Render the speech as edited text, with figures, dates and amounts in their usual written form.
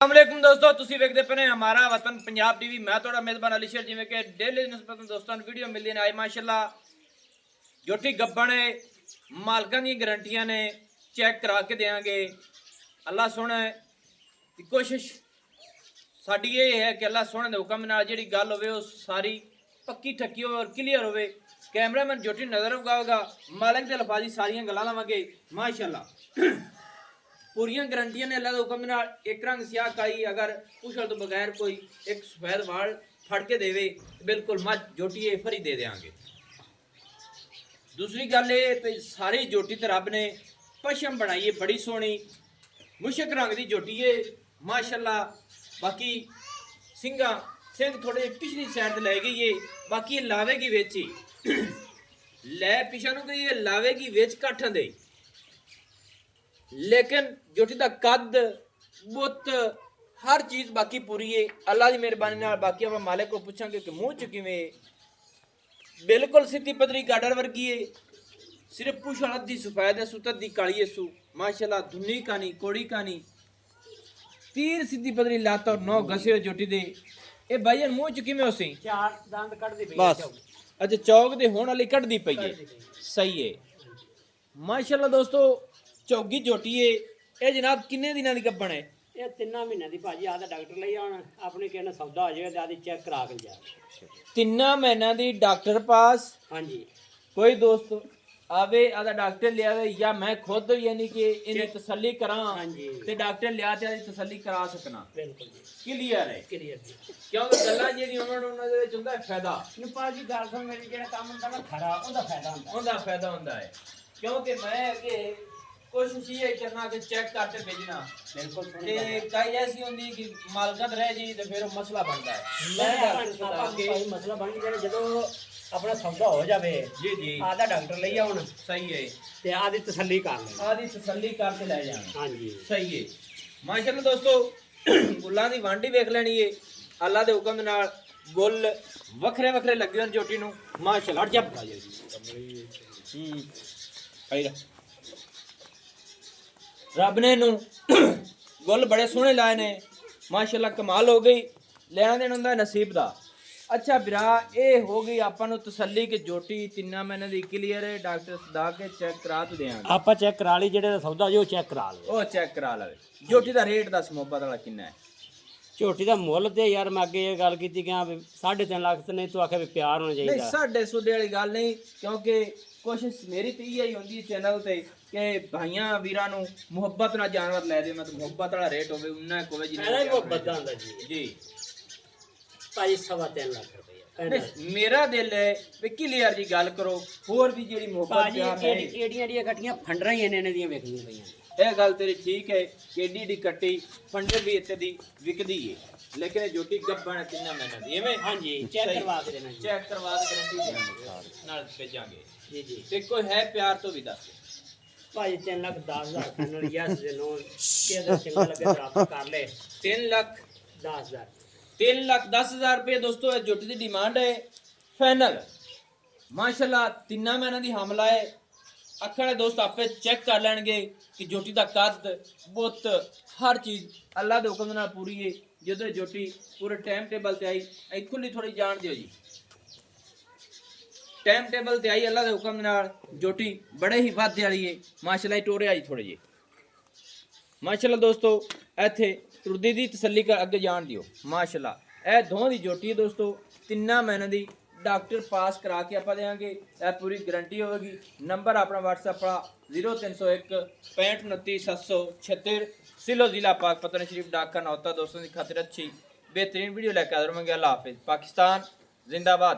अस्सलामुअलैकुम दोस्तों, तुसी वेखदे पे हमारा वतन पंजाब टीवी। मैं थोड़ा मेजबान अली शेर जिवें कि डेली निस्बतन दोस्तों वीडियो मिलदी है। आज माशाल्लाह जोटी गब्बन है, मालकां दी गारंटियां ने, चेक करा के देंगे। अल्लाह सोहना की कोशिश साडी ये है कि अल्लाह सोहने दे हुक्म नाल जिहड़ी गल होवे वो सारी पक्की ठक्की होवे और क्लीयर होवे। कैमरामैन जोटी नजर उगाएगा, मालिक दे लफाजी सारियां गल्लां लवांगे माशाल्लाह। पूरियां गारंटियां ने अल्लाह के हुक्म नाल। एक रंग स्याह काई अगर पुछल तो बगैर कोई एक सफेद वाल फड़ के देवे बिल्कुल मत जोटी ये फरी दे देंगे। दूसरी गल ये सारी जोटी तो रब ने पशम बनाई है बड़ी सोहनी मुशक रंग की जोटी है माशाल्लाह। बाकी सिंगा सिंह थोड़े पिछली साइड लै गई है, बाकी लावेगी विच ही लै पिछा नूं गई है, लावेगी विच काठा दे। लेकिन जोटी का कद बुत हर चीज़ बाकी पूरी है अल्लाह की मेहरबानी नाल। बाकी आप मालिक को पूछांगे कि मुँह च किवें बिल्कुल सीधी पदरी गाडर वर्गी है, सिर्फ पुछ अद्धी सफेद है, सुत अद्धी काली है। सू माशाल्लाह धुनी कानी कोड़ी कानी तीर सीधी पदरी लात और 9 घसे जोटी दे। ए भाई मुँह च किवें होसी चार दंद कट दी बस। अच्छा चौक दे होण वाली कटदी पई है, सही है माशाल्लाह। दोस्तों चौगी जोटी है ये जनाब किन्ने दिनां दी गब्बन है? ये 3 महीने दी भाजी आदा डॉक्टर लई आउण अपने कहने सौदा हो जाएगा ते आदी चेक करा के जा। 3 महीना दी डॉक्टर पास। हाँ जी कोई दोस्त आवे आदा डॉक्टर ले आवे या मैं खुद यानी कि इन्हें तसल्ली करा हाँ जी ते डॉक्टर लिया ते तसल्ली करा सकना। बिल्कुल जी क्लियर है क्लियर जी। क्योंकि गल्लां जेहड़ियां उन्हां दे विच हुंदा फायदा नु भाजी गल सुन मेरी जेड़ा काम हुंदा ना खरा ओदा फायदा हुंदा है। क्योंकि मैं अगे कोशिश ये करना कि चेक करके भेजना। बिल्कुल ते कई ऐसी होंदी कि मालकत रह जी ते फिर मसला बनता है। मैं मसला बन गया जदों अपना सौदा हो जावे जी जी आदा डॉक्टर लई आउण सही है ते आदी तसल्ली कर ले, आदी तसल्ली करके ले जाना। हाँ जी सही है माशाल्लाह। दोस्तों गुल्लां दी वांडी वेख लेनी है अल्लाह दे हुक्म नाल। गुल वखरे वखरे लगे होन जोटी नूं माशाल्लाह। हट जा आई रब ने नूं गुल बड़े सोहने लाए ने माशाल्लाह। कमाल हो गई, लेना देना हुंदा नसीब दा। अच्छा बिरा ये हो गई आपां नूं तसल्ली कि जोटी 3 महीने दी क्लियर है, डॉक्टर सदा के चेक करा तो देंगे। आपा चेक करा ली जेड़ा सौदा जो चेक करा ले ओ चेक करा लवे। जोटी दा रेट दस मोहब्बत वाला किन्ना है? झोटी का मुल तो यार मैं अगे ये गल की कि 3.5 लाख तो नहीं, तू आखे भी प्यार होना चाहिए। नहीं साढ़े सुडे वाली गल नहीं, क्योंकि कोशिश मेरी तो यही होंदी चैनल ते कि भाइयां वीरां नूं मुहब्बत नाल जानवर लै दे। मतलब मुहब्बत वाला रेट होवे उन्ना कोवे जी नहीं मुहब्बत दा हुंदा जी जी भाई 3.5 लाख रुपया। मेरा दिल है भी क्लियर जी गल करो। होर भी जेड़ी मुहब्बत प्यार है एडियां कट्टियां फंडरा ही इन्ने ਦੀਆਂ ਵੇਖਦੀਆਂ ਪਈਆਂ। ਇਹ ਗੱਲ ਤੇਰੀ ਠੀਕ ਹੈ ਕਿ ਏਡੀ ਏਡੀ ਕੱਟੀ ਫੰਡਰ ਵੀ ਇੱਥੇ ਦੀ ਵਿਕਦੀ ਹੈ, ਲੇਕਿਨ ਜੋਟੀ ਗੱਬਣ 3 ਮਹੀਨੇ ਦੀ ਐਵੇਂ। ਹਾਂਜੀ ਚੈੱਕ ਕਰਵਾ ਕੇ ਦੇਣਾ ਜੀ, ਚੈੱਕ ਕਰਵਾ ਕੇ ਗਾਰੰਟੀ ਦੇਵਾਂਗੇ ਨਾਲ ਭੇਜਾਂਗੇ ਜੀ ਜੀ। ਤੇ ਕੋਈ ਹੈ ਪਿਆਰ ਤੋਂ ਵੀ ਦੱਸ ਭਾਈ 3 ਲੱਖ 10,000 ਫਾਈਨਲ ਯਸ ਦੇ ਨੋ ਕਿਹਦਾ ਚੰਗਾ ਲੱਗੇ ਪ੍ਰਾਪਤ ਕਰ ਲੈ। 3 ਲੱਖ 10,000 3 ਲੱਖ 10,000 रुपये। दोस्तों जੁੱਟ ਦੀ डिमांड है फाइनल माशाल्लाह। 3 महीने ਦੀ हमला है अखड़े दोस्त आपे चेक कर लेंगे कि जोटी का कद बुत हर चीज़ अल्लाह के हुक्म नाल पूरी है। जो जोटी पूरे टाइम टेबल से आई खुली थोड़ी जान दियो जी, टाइम टेबल से आई अल्लाह के हुक्म नाल। जोटी बड़े ही वादे वाली है माशाल्लाह। टोरे आई थोड़े जी माशाल्लाह। दोस्तों इत्थे टुरदी दी तसल्ली कर अगे जान दियो माशाल्लाह। ए दोवां दी जोटी है दोस्तों 3 महीने दी डॉक्टर पास करा के आप देंगे, पूरी गारंटी होगी। नंबर अपना व्हाट्सएप पड़ा 0301 65 29 776 सिलो जिला पाक पतन शरीफ डाक का नौता। दोस्तों की खातिर अच्छी बेहतरीन वीडियो लेकर हाजिर होंगे। अल्लाह हाफिज़। पाकिस्तान जिंदाबाद।